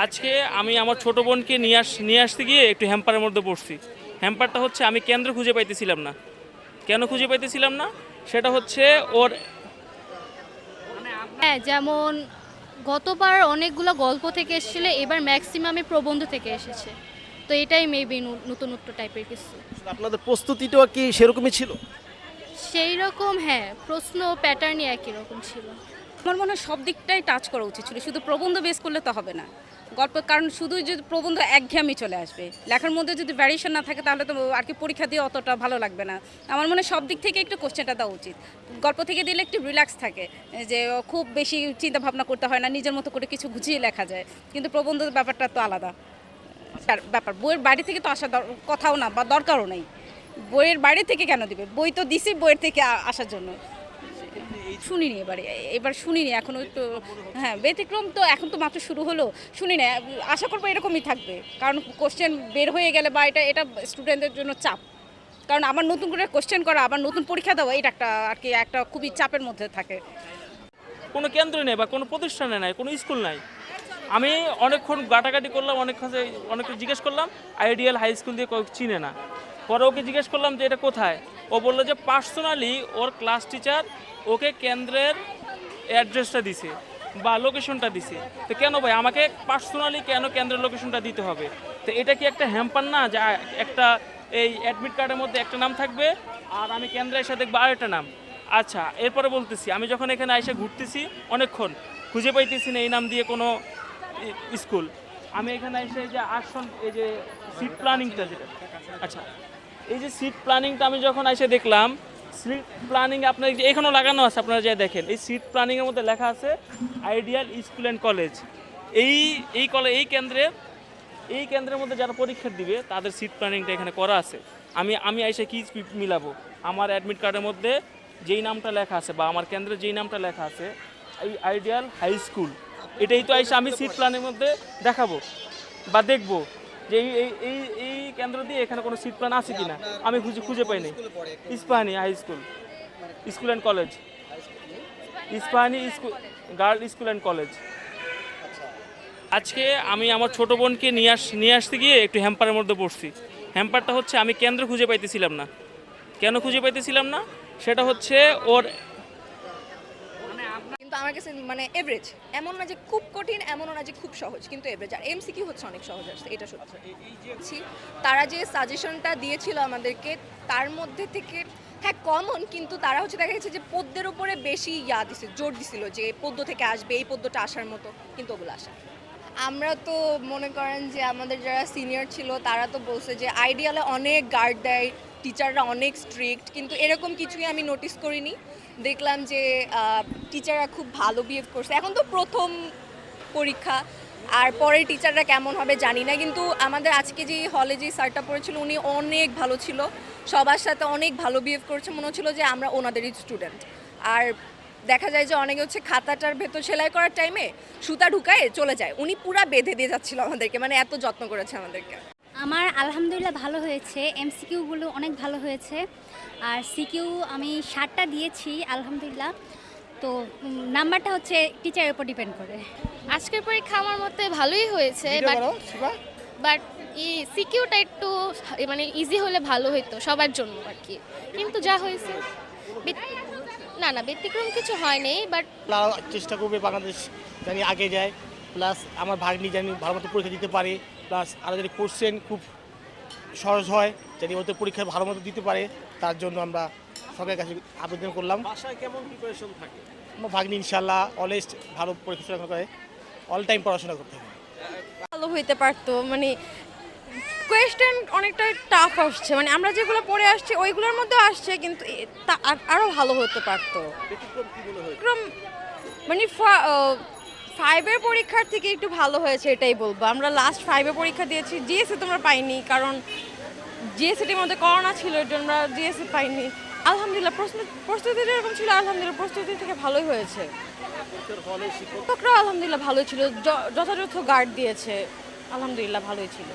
আজকে আমি আমার ছোট বোনকে নিয়ে আসতে গিয়ে একটু হ্যাম্পারের মধ্যে পড়ছি। হ্যাম্পারটা হচ্ছে আমি কেন্দ্র খুঁজে পাইতেছিলাম না। কেন খুঁজে পাইতেছিলাম না সেটা হচ্ছে ওর হ্যাঁ, যেমন গতবার অনেকগুলো গল্প থেকে এসেছিল, এবার ম্যাক্সিমামই প্রবন্ধ থেকে এসেছে। তো এটাই মেবি নতুনত্ব টাইপের কিছু। আপনাদের প্রস্তুতিটাও কি সেরকমই ছিল? সেই রকম, হ্যাঁ, প্রশ্ন প্যাটার্নই একই রকম ছিল। আমার মনে হয় সব দিকটাই টাচ করা উচিত ছিল, শুধু প্রবন্ধ বেস করলে তো হবে না গল্প, কারণ শুধু যদি প্রবন্ধ একঘেয়েমি চলে আসবে, লেখার মধ্যে যদি ভ্যারিয়েশন না থাকে তাহলে তো আর কি পরীক্ষা দিয়ে অতটা ভালো লাগবে না। আমার মনে হয় সব দিক থেকে একটু কোশ্চেনটা দেওয়া উচিত। গল্প থেকে দিলে একটু রিল্যাক্স থাকে, যে খুব বেশি চিন্তা ভাবনা করতে হয় না, নিজের মতো করে কিছু গুছিয়ে লেখা যায়। কিন্তু প্রবন্ধের ব্যাপারটা তো আলাদা ব্যাপার, বইয়ের বাইরে থেকে তো আসা কথাও না বা দরকারও নেই। বইয়ের বাইরে থেকে কেন দিবে? বই তো দিছি বইয়ের থেকে আসার জন্য। শুনিনি এবার শুনিনি এখনো একটু। হ্যাঁ, ব্যতিক্রম তো এখন তো মাত্র শুরু হলো, শুনি না। আশা করবো এরকমই থাকবে, কারণ কোশ্চেন বের হয়ে গেলে বা এটা স্টুডেন্টদের জন্য চাপ। কারণ আবার নতুন করে কোশ্চেন করা, আবার নতুন পরীক্ষা দেওয়া, এটা একটা আর কি একটা খুবই চাপের মধ্যে থাকে। কোনো কেন্দ্র নেই বা কোনো প্রতিষ্ঠানে নাই, কোনো স্কুল নাই। আমি অনেকক্ষণ গাটাগাটি করলাম, অনেকটা জিজ্ঞেস করলাম, আইডিয়াল হাই স্কুল দিয়ে চিনে না। পরে ওকে জিজ্ঞেস করলাম যে এটা কোথায়। ও বললো যে পার্সোনালি ওর ক্লাস টিচার ওকে কেন্দ্রের অ্যাড্রেসটা দিছে বা লোকেশনটা দিছে। তো কেন ভাই আমাকে পার্সোনালি কেন কেন্দ্রের লোকেশনটা দিতে হবে? তো এটা কি একটা হ্যাম্পার না, যে একটা এই অ্যাডমিট কার্ডের মধ্যে একটা নাম থাকবে আর আমি কেন্দ্রে এসে দেখবো আরেকটা নাম? আচ্ছা, এরপরে বলতেছি, আমি যখন এখানে এসে ঘুরতেছি অনেকক্ষণ, খুঁজে পাইতেছি না এই নাম দিয়ে কোনো স্কুল। আমি এখানে এসে যে আসন, এই যে সিট প্ল্যানিংটা যেটা, আচ্ছা, এই যে সিট প্ল্যানিংটা আমি যখন এসে দেখলাম, সিট প্ল্যানিং আপনার এখানেও লাগানো আছে, আপনারা যা দেখেন এই সিট প্ল্যানিংয়ের মধ্যে লেখা আছে আইডিয়াল স্কুল অ্যান্ড কলেজ। এই কেন্দ্রের মধ্যে যারা পরীক্ষা দিবে তাদের সিট প্ল্যানিংটা এখানে করা আছে। আমি এসে কি মিলাবো? আমার অ্যাডমিট কার্ডের মধ্যে যেই নামটা লেখা আছে বা আমার কেন্দ্রে যেই নামটা লেখা আছে এই আইডিয়াল হাই স্কুল, এটাই তো এসে আমি সিট প্ল্যানের মধ্যে দেখাবো বা দেখবো যে এই কেন্দ্র দিয়ে এখানে কোনো সিট প্ল্যান আছে কিনা। আমি খুঁজে পাইনি। Ispahani high school, school and college, Ispahani school, girl school and college. আজকে আমি আমার ছোট বোনকে নিয়ে আসতে গিয়ে একটু হ্যাম্পারের মধ্যে পড়ছি। হ্যাম্পারটা হচ্ছে আমি কেন্দ্র খুঁজে পাইতেছিলাম না। কেন খুঁজে পাইতেছিলাম না সেটা হচ্ছে ওর কিন্তু আমার কাছে মানে এভারেজ, এমন না যে খুব কঠিন, এমনও না যে খুব সহজ, কিন্তু এভারেজ। আর এমসিকিউ হচ্ছে অনেক সহজ আসছে, এটা সত্যি। তারা যে সাজেশনটা দিয়েছিল আমাদেরকে তার মধ্যে থেকে হ্যাঁ কমন, কিন্তু তারা হচ্ছে দেখা গেছে যে পদ্যের উপরে বেশি জোর দিছিল যে পদ্য থেকে আসবে, এই পদ্যটা আসার মতো, কিন্তু ওগুলো আসে। আমরা তো মনে করেন যে আমাদের যারা সিনিয়র ছিল তারা তো বলছে যে আইডিয়ালে অনেক গার্ড দেয়, টিচাররা অনেক স্ট্রিক্ট, কিন্তু এরকম কিছুই আমি নোটিস করিনি। দেখলাম যে টিচাররা খুব ভালো বিহেভ করছে। এখন তো প্রথম পরীক্ষা, আর পরের টিচাররা কেমন হবে জানি না, কিন্তু আমাদের আজকে যে হলে যে স্যারটা পড়েছিল উনি অনেক ভালো ছিল, সবার সাথে অনেক ভালো বিহেভ করছে, মনে হচ্ছিল যে আমরা ওনাদেরই স্টুডেন্ট। আর দেখা যায় যে অনেকে হচ্ছে খাতাটার ভেতর সেলাই করার টাইমে সুতা ঢুকায় চলে যায়, উনি পুরা বেঁধে দিয়ে যাচ্ছিল আমাদেরকে, মানে এত যত্ন করেছে আমাদেরকে। আমার আলহামদুলিল্লাহ ভালো হয়েছে, এমসিকিউগুলো অনেক ভালো হয়েছে। আর সিকিউ আমি 7টা দিয়েছি আলহামদুলিল্লাহ। তো নাম্বারটা হচ্ছে টিচারের উপর ডিপেন্ড করে। আজকের পরীক্ষা আমার মতে ভালোই হয়েছে, বাট এই সিকিউটা একটু মানে ইজি হলে ভালো হতো সবার জন্য আর কি, কিন্তু যা হয়েছে না ব্যতিক্রম কিছু হয়নি। বাট চেষ্টা করবে বাংলাদেশ জানি আগে যায়, প্লাস আমার ভাগ্নি জানি ভালো মতো পরীক্ষা দিতে পারে, প্লাস আরও যদি কোশ্চেন খুব সহজ হয় জানি ওদের পরীক্ষা ভালো মতো দিতে পারে, তার জন্য আমরা সরকারের কাছে আবেদন করলাম। বাসায় কেমন প্রিপারেশন থাকে? আমার ভাগ্নি ইনশাল্লাহ অলওয়েজ ভালো পরীক্ষা করে, অল টাইম পড়াশোনা করতে হবে। ভালো হইতে পারতো, মানে কোয়েশ্চেন অনেকটা টাফ আসছে, মানে আমরা যেগুলো পড়ে আসছি ওইগুলোর মধ্যে আসছে, কিন্তু আরও ভালো হতে পারতো। মানে 5-এর পরীক্ষার থেকে একটু ভালো হয়েছে এটাই বলবো। আমরা লাস্ট 5-এ পরীক্ষা দিয়েছি, জিএসসি তোমরা পাইনি, কারণ জিএসসিটির মধ্যে করোনা ছিল, এর জন্য আমরা জিএসসি পাইনি। আলহামদুলিল্লাহ প্রস্তুতি যেরকম ছিল আলহামদুলিল্লাহ প্রস্তুতি থেকে ভালোই হয়েছে। শিক্ষকরাও আলহামদুলিল্লাহ ভালোই ছিল, যথাযথ গার্ড দিয়েছে, আলহামদুলিল্লাহ ভালোই ছিল।